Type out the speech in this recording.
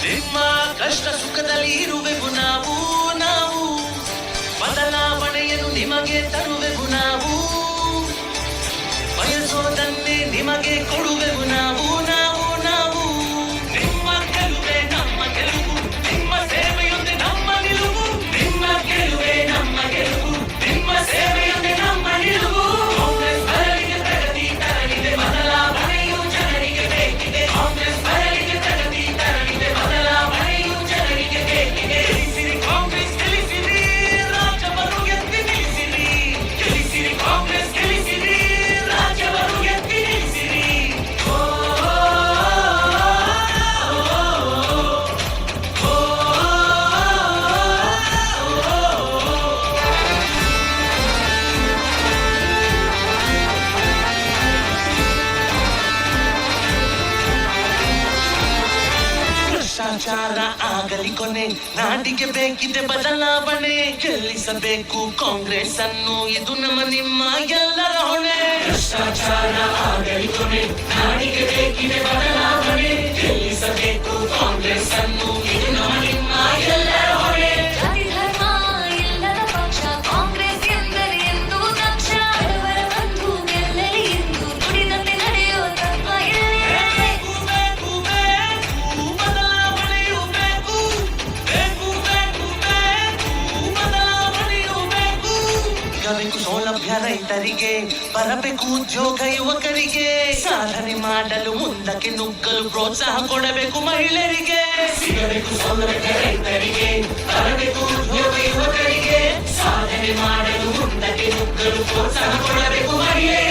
ನಿಮ್ಮ ಕಷ್ಟ ಸುಖದಲ್ಲಿ ಇರುವೆವು ನಾವು ನಾವು ಬದಲಾವಣೆಯನ್ನು ನಿಮಗೆ ತರುವೆವು ನಾವು ಬಯಸೋದನ್ನೇ ನಿಮಗೆ ಕೊಡುವೆವು ನಾವು ನಾವು ನಾವು ನಿಮ್ಮ ಗೆಲುವೆ ನಮ್ಮ ಗೆಲುವು ನಿಮ್ಮ ಸೇವೆಯೊಂದೇ ನಮ್ಮ ನಿಲುವು ನಿಮ್ಮ ಗೆಲುವೆ ನಮ್ಮ ಗೆಲುವು ನಿಮ್ಮ ಸೇವೆಯೊಂದೇ ನಮ್ಮ ನಿಲುವು ಕಾಂಗ್ರೆಸ್ ಬರಲಿಗೆ ಪ್ರಗತಿ ತರಲಿದೆ ಬದಲಾವಣೆಯು ಜನರಿಗೆ ಬೇಕಿದೆ ಕಾಂಗ್ರೆಸ್ ಬರಲಿಗೆ ಪ್ರಗತಿ ತರಲಿದೆ ಬದಲಾವಣೆಯು ಜನರಿಗೆ ಬೇಕಿದೆ ಗೆಲ್ಲಿಸಿರಿ ಕಾಂಗ್ರೆಸ್ ಗೆಲ್ಲಿಸಿರಿ ರಾಜ್ಯವನ್ನು ಎತ್ತಿ ನಿಲ್ಲಿಸಿರಿ ಗೆಲ್ಲಿಸಿರಿ ಕಾಂಗ್ರೆಸ್ ಗೆಲ್ಲಿಸಿರಿ ರಾಜ್ಯವನ್ನು ಎತ್ತಿ ನಿಲ್ಲಿಸಿರಿ ಭ್ರಷ್ಟಾಚಾರ ಆಗಲಿ ಕೊನೆ ನಾಡಿಗೆ ಬೇಕಿದೆ ಬದಲಾವಣೆ ಗೆಲ್ಲಿಸಬೇಕು ಕಾಂಗ್ರೆಸ್ ಅನ್ನು ಇದು ನಮ್ಮ ನಿಮ್ಮ ಎಲ್ಲರ ಹೊಣೆ ಭ್ರಷ್ಟಾಚಾರ ಆಗಲಿ ಕೊನೆ ನಾಡಿಗೆ ಬೇಕಿದೆ ಬದಲಾವಣೆ ಗೆಲ್ಲಿಸಬೇಕು ಕಾಂಗ್ರೆಸ್ ಅನ್ನು ಇದು ನಮ್ಮ ನಿಮ್ಮ ಎಲ್ಲರ ಹೊಣೆ ಜಾತಿ ಧರ್ಮ ಇಲ್ಲದ ಪಕ್ಷ ಕಾಂಗ್ರೆಸ್ ಎಂದರೆ ಎಂದು ದಕ್ಷ ಬಡವರ ಬಂಧು ಗೆಲ್ಲಲಿ ಎಂದು ನುಡಿದಂತೆ ನಡೆಯೋ ತತ್ವ ಬೇಕು ಬೇಕು ಬೇಕು ಬದಲಾವಣೆಯು ಬೇಕು ಬೇಕು ಬೇಕು ಬೇಕು ಬದಲಾವಣೆಯು ಬೇಕು ಸಿಗಬೇಕು ಸೌಲಭ್ಯ ರೈತರಿಗೆ ಬರಬೇಕು ಉದ್ಯೋಗ ಯುವಕರಿಗೆ ಸಾಧನೆ ಮಾಡಲು ಮುಂದಕ್ಕೆ ನುಗ್ಗಲು ಪ್ರೋತ್ಸಾಹ ಕೊಡಬೇಕು ಮಹಿಳೆಯರಿಗೆ ಸಿಗಬೇಕು ಸೌಲಭ್ಯ ರೈತರಿಗೆ ಬರಬೇಕು ಉದ್ಯೋಗ ಯುವಕರಿಗೆ ಸಾಧನೆ ಮಾಡಲು ಮುಂದಕ್ಕೆ ನುಗ್ಗಲು ಪ್ರೋತ್ಸಾಹ ಕೊಡಬೇಕು ಮಹಿಳೆಯರಿಗೆ